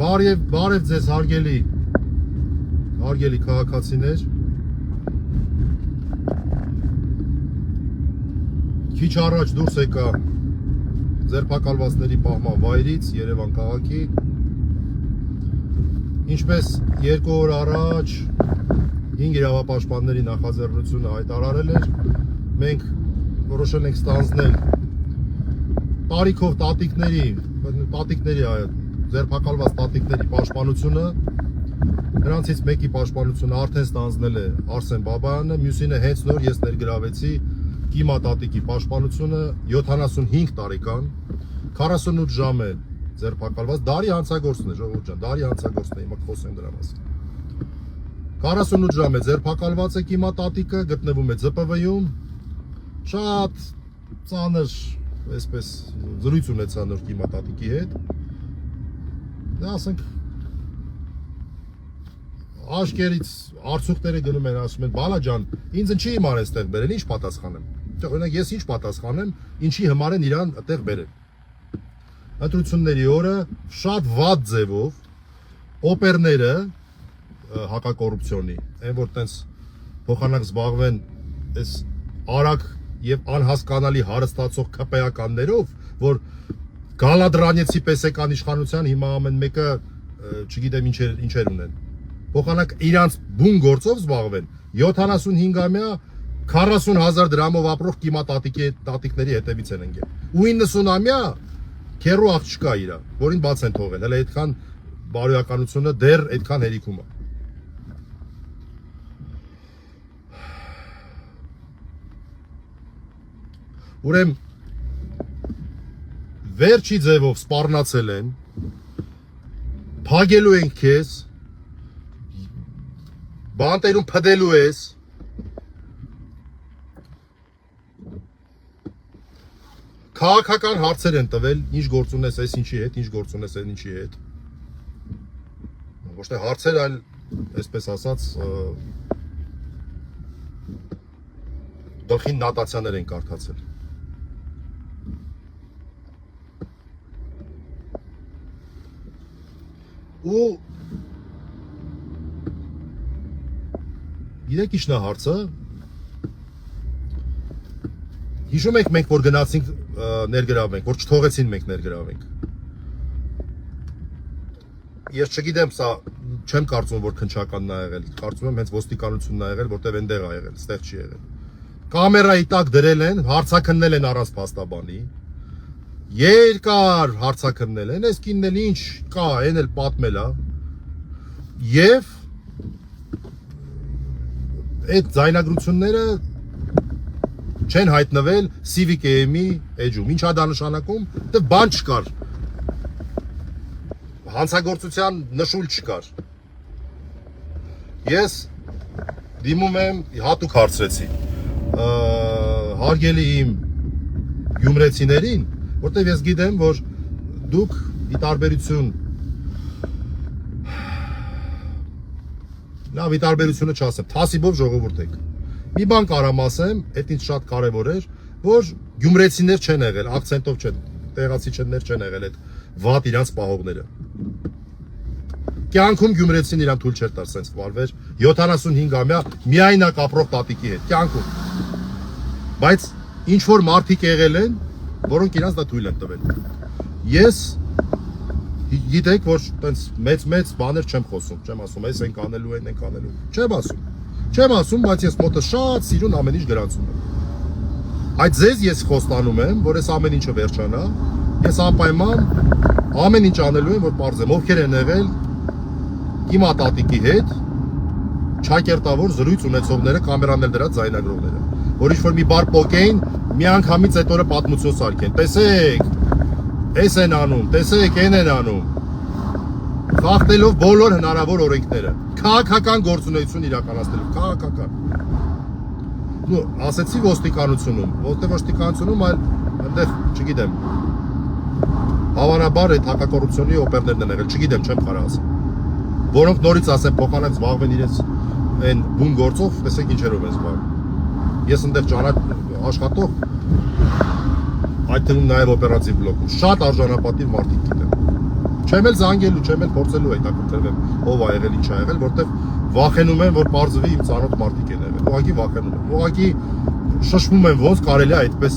Բարև ձեզ հարգելի քաղաքացիներ։ Քիչ առաջ դուրս եկա ձերբակալվածների պահման վայրից Երևան քաղաքի։ Ինչպես 2 օր առաջ 5 իրավապաշտպանների նախաձեռնությունը հայտարարել էր, մենք որոշել ենք ստանձնել տարիքով տատիկների ձերբակալված տատիկների պաշտպանությունը։ Նրանցից մեկի պաշտպանությունը արդեն ստանձնել է Արսեն Բաբայանը, մյուսինը հենց նոր ես ներգրավեցի Կիմա տատիկի պաշտպանությունը 75 տարեկան 48 ժամ է ձերբակալված, դարի հանցագործն է, ժողովուրդ ջան, դարի հանցագործն է, հիմա խոսեմ դրա մասին։ 48 ժամ է ձերբակալված է Կիմա տատիկը, գտնվում է ԶՊՎ-ում, շատ ծանր այսպես զրույց ունեցա նոր Կիմա տատիկի հետ։ Դա ասենք աշկերից արցուղները գնում են, ասում են, բալա ջան, ինձ ինչի հիմար է այստեղ բերել, ինչ պատասխանեմ։ Օրինակ ես ինչ պատասխանեմ, ինչի համար են իրան այդտեղ բերել։ Ընտրությունների օրը շատ վատ ձևով օպերները հակակոռուպցիոնի, այն որ տենց փոխանակ զբաղվեն այս արագ եւ անհասկանալի հարստացող ԿՊԱ-կաններով, որ Գալադրանեցի պես եկան իշխանության, հիմա ամեն մեկը չգիտեմ ինչեր ունեն։ Փոխանակ իրանց բուն գործով զբաղվեն 75-ամյա 40,000 դրամով ապրող Կիմա տատիկների հետևից են ընկել։ Ու 90-ամյա քերու աղջկա իրա, որին բաց են թողել, հələ այդքան բարոյականությունը դեռ այդքան հերիքում է։ Ուրեմն վերջի ձևով սպառնացել են, փագելու են քեզ, բանտերում փդելու ես, քաղաքական հարցեր են տվել, ինչ գործ ունես այս ինչի հետ, ինչ գործ ունես այն ինչի հետ։ Ոչ թե հարցեր, այլ այսպես ասած գլխին նոտացիաներ են կարդացել։ Ու գիտեք ինչն է հարցը։ Հիշում եք մենք որ գնացինք ներգրավենք, որ չթողեցին մենք ներգրավենք։ Ես չգիտեմ, սա չեմ կարծում որ քնչականն ա եղել, կարծում եմ հենց ոստիկանությունն ա եղել, որտեղ այնտեղ ա եղել, ստեղ չի եղել։ Կամերայի տակ դրել են, հարցաքննել են առանց փաստաբանի։ Երկար հարցաքննել են, այս կինն էլ ինչ կա, այն էլ պատմել է։ Եվ այդ ձայնագրությունները չեն հայտնվել Civic AM-ի էջում։ Ինչ է դա նշանակում, դե բան չկար։ Հանցագործության նշույլ չկար։ Ես դիմում եմ հատուկ հարցրեցի հարգելի իմ գյումրեցիներին, որտեղ ես գիտեմ, որ դուք ի տարբերություն լավ ի տարբերությունը չասեմ, թասիբով ժողովուրդ եք։ Մի բան կարամ ասեմ, այդ ինձ շատ կարևոր էր, որ գյումրեցիներ չեն եղել, ակցենտով չեն, տեղացիներ չեն եղել այդ վատ իրանց պահողները։ Կյանքում գյումրեցին իրան թույլ չէր տար սենց վարվեր 75-ամյա միայնակ ապրող տատիկի հետ, կյանքում։ Բայց ինչ որ մարդիկ եղել են, որոնք իրանց դա թույլ են տվել։ Ես գիտեք, որ տենց մեծ բաներ չեմ խոսում, չեմ ասում, այս ենք անելու, այն ենք անելու, չեմ ասում, բայց ես մոտը շատ սիրուն ամեն ինչ գրանցում եմ։ Այդ ձեզ ես խոստանում եմ, որ այս ամեն ինչը վերջանա, ես անպայման ամեն ինչ անելու եմ, որ պարզեմ, ովքեր են եղել Կիմա տատիկի հետ, չակերտավոր զրույց ունեցողները, կամերանն էլ դրած ձայնագրողները, որ ինչ-որ մի բար պոկեին, մի անգամից այդ օրը պատմություն սարքեն, տեսեք, այս են անում, տեսեք, այն են անում, խախտելով բոլոր հնարավոր օրենքները, քաղաքական գործունեություն իրականացնելով, քաղաքական։ Ու ասեցի ոստիկանությունում, ոստիկանությունում, այլ այնտեղ, չգիտեմ, հավանաբար այդ հակակոռուպցիոնի օպերներն են եղել, չգիտեմ, չեմ կարող ասել։ Որոնք նորից ասեմ, փոխանակ զբաղվեն իրենց այն բուն գործով, տեսեք ինչերով են զբաղվում։ Ես այնտեղ աշխատող, այդ թվում նաև օպերատիվ բլոկում, շատ արժանապատիվ մարդիկ գիտեմ։ Չեմ էլ զանգելու, չեմ էլ փորձելու հետաքրքրվեմ ով ա եղել, ինչ ա եղել, որտեվ վախենում եմ, որ բարձվի իմ ծանոթ մարդիկ են եղել։ Ուղղակի վախենում եմ։ Ուղղակի շշմում եմ ոնց կարելի է այդպես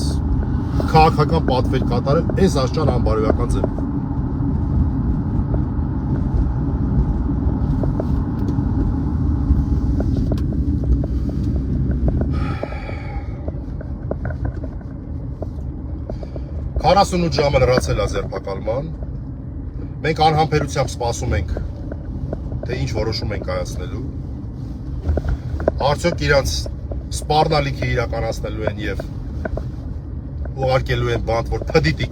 քաղաքական պատվեր կատարել այս աշճան անբարոյական ձևով։ Քառասունութ ժամը լրացել է ձերբակալման։ Մենք անհամբերությամբ սպասում ենք, թե ինչ որոշում են կայացնելու։ Արդյոք իրանց սպառնալիքը իրականացնելու են եւ ուղարկելու են բանտ, որ փդիտի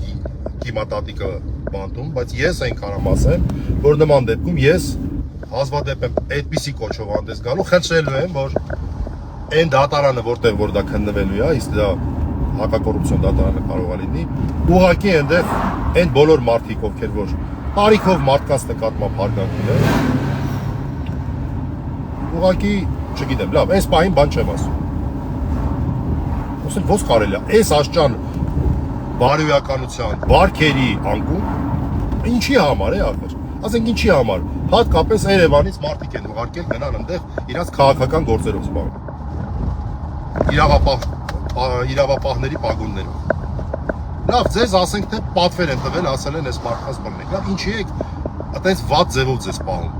կիմատատիկը բանտում, բայց ես այնքան եմ ասեմ, որ նման դեպքում ես հազվադեպ եմ այդպիսի կոչով հանդես գալու, խնդրելու եմ, որ այն դատարանը, որտեղ որ դա քննվելու է, իսկ դա հակակոռուպցիոն դատարանը կարող է լինի, ուղղակի այնտեղ այն բոլոր մարդիկ, ովքեր որ տարիքով մարդկանց նկատմամբ հարգանք ունեն, ուղղակի, չգիտեմ, լավ, այս պահին բան չեմ ասում։ Ոսել ոնց կարելի է, այս աշճան բարոյականության, բարքերի անկում, ինչի համար է ախր, ասենք ինչի համար, հատկապես Երևանից մարդիկ են ուղարկել գնան այնտեղ իրաց քաղաքական գործերով զբաղվել, իրավապահների պագոններով։ Լավ, ձեզ ասենք թե պատվեր են տվել, ասել են այս մարդկանց բռնեք, լավ, ինչի եք այդպես վատ ձևով ձեզ պահում։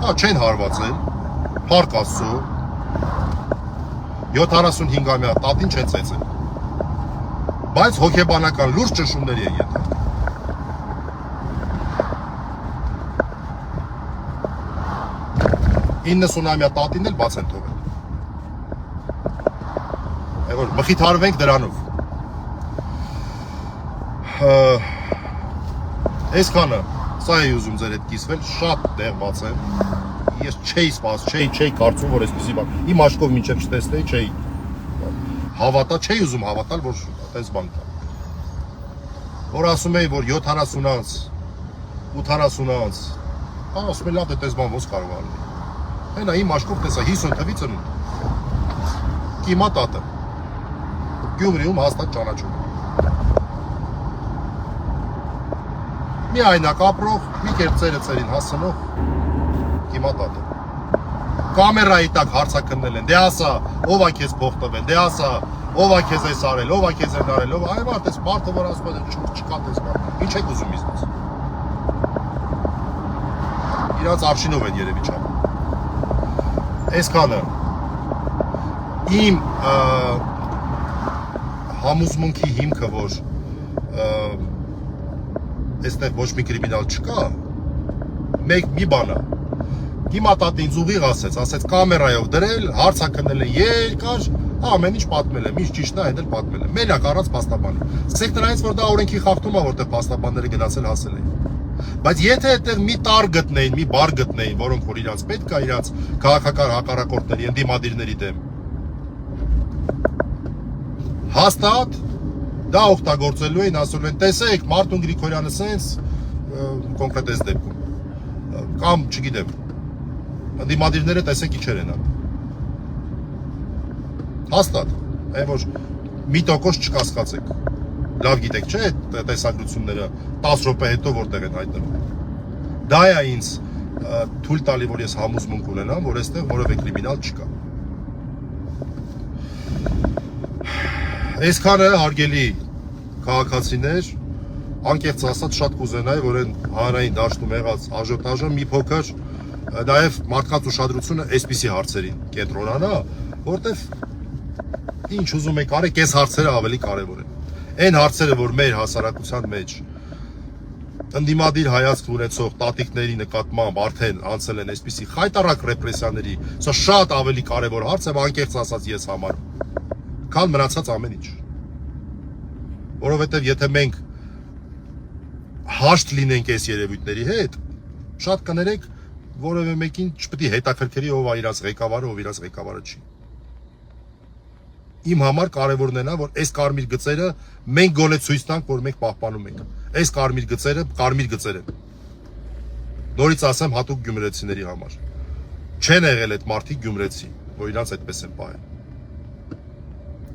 Հա, չեն հարվածել, փառք Աստծո, 75-ամյա տատին չեն ծեծել, բայց հոգեբանական լուրջ ճնշումների են ենթարկվել։ 90-ամյա տատին էլ բաց են թողել։ Որ մխիթարվենք դրանով։ Այսքանը, սա է ուզում ձեր հետ կիսվել, շատ դեղված եմ։ Ես չէի կարծում, որ այսպեսի բան։ Իմ աչքով մինչև չտեսնեի, չէի ուզում հավատալ, որ այդպես բան կա։ Որ ասում էի, որ 70 անց, 80 անց, ասում եմ լավ, այդպես բան ոնց կարող է լինել։ Հենա իմ աչքով տեսա 50 թվի ծնունդ։ Կիմատատը Գյումրիում հաստատ ճանաչում։ Մի այնակ ապրող, մի կերպ ծերին հասնող կիմատատը։ Կամերայի տակ հարցաքննել են, դե ասա, ով ա քեզ փող տվել, դե ասա, ով ա քեզ այս արել, ով ա քեզ այն արել, ով այ մարդ էս մարդը որ ասում է չկա դες բան։ Ինչ եք ուզում իզնից։ Իրանց արշինով են երևի չափ։ Այսքանը իմ համոզմունքի հիմքը, որ այստեղ ոչ մի կրիմինալ չկա, մի բան է, կիմատատը ինձ ուղիղ ասեց կամերայով դրել, հարցաքննել են երկար, ամեն ինչ պատմել եմ, ինչ ճիշտն է, այդ էլ պատմել եմ, մենակ առանց փաստաբանի։ Սկսեք դրանից, որ դա օրենքի խախտում է, որտեղ փաստաբանները գնացել հասել էին։ Բայց եթե այդտեղ մի տար գտնեին, մի բար գտնեին, որոնք որ իրանց պետք է իրանց քաղաքական հակառակորդների, ընդդիմադիրների դեմ հաստատ դա օգտագործելու էին, ասում են, տեսեք, Մարտուն Գրիգորյանը սենց կոնկրետ այս դեպքում կամ չգիտեմ, ընդդիմադիրները տեսեք ինչեր են անում։ Հաստատ, այն որ մի տոկոս չկասկածեք, լավ գիտեք, չէ, տեսագրությունները 10 րոպե հետո որտեղ են հայտնվում։ Դա է ինձ թույլ տալի, որ ես համոզմունք ունենամ, որ այստեղ որևէ կրիմինալ չկա։ Այսքանը հարգելի քաղաքացիներ, անկեղծ ասած շատ կուզենայի, որ այն հանրային դաշտում եղած աժոտաժը մի փոքր նաև մարդկանց ուշադրությունը այսպիսի հարցերին կենտրոնանա, որտեվ ինչ ուզում եք արեք, այս հարցերը ավելի կարևոր են։ Այն հարցերը, որ մեր հասարակության մեջ ընդդիմադիր հայացք ունեցող տատիկների նկատմամբ արդեն անցել են այսպիսի խայտառակ ռեպրեսիաների, սա շատ ավելի կարևոր հարց է, անկեղծ ասած ես համարում, քան մնացած ամեն ինչ։ Որովհետև եթե մենք հաշտ լինենք այս երևույթների հետ, շատ կներեք, որևէ մեկին չպետք է հետաքրքրի ով է իրաց ղեկավարը, ով իրաց ղեկավարը չի։ Իմ համար կարևորն է նա, որ այս կարմիր գծերը մենք գոնե ցույց տանք, որ մենք պահպանում ենք։ Այս կարմիր գծերը են։ Նորից ասեմ հատուկ գյումրեցիների համար։ Չեն եղել այդ մարդիկ գյումրեցի, որ իրանց այդպես են պահել։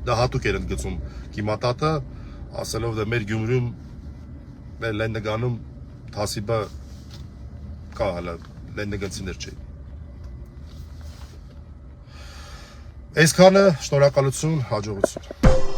Դա հատուկ էր ընդգծում կիմատատը, ասելով դե մեր Գյումրիում մեր լեննգանում թասիբը կա հələ լեննգացիներ չի։ Այսքանը շնորհակալություն, հաջողություն։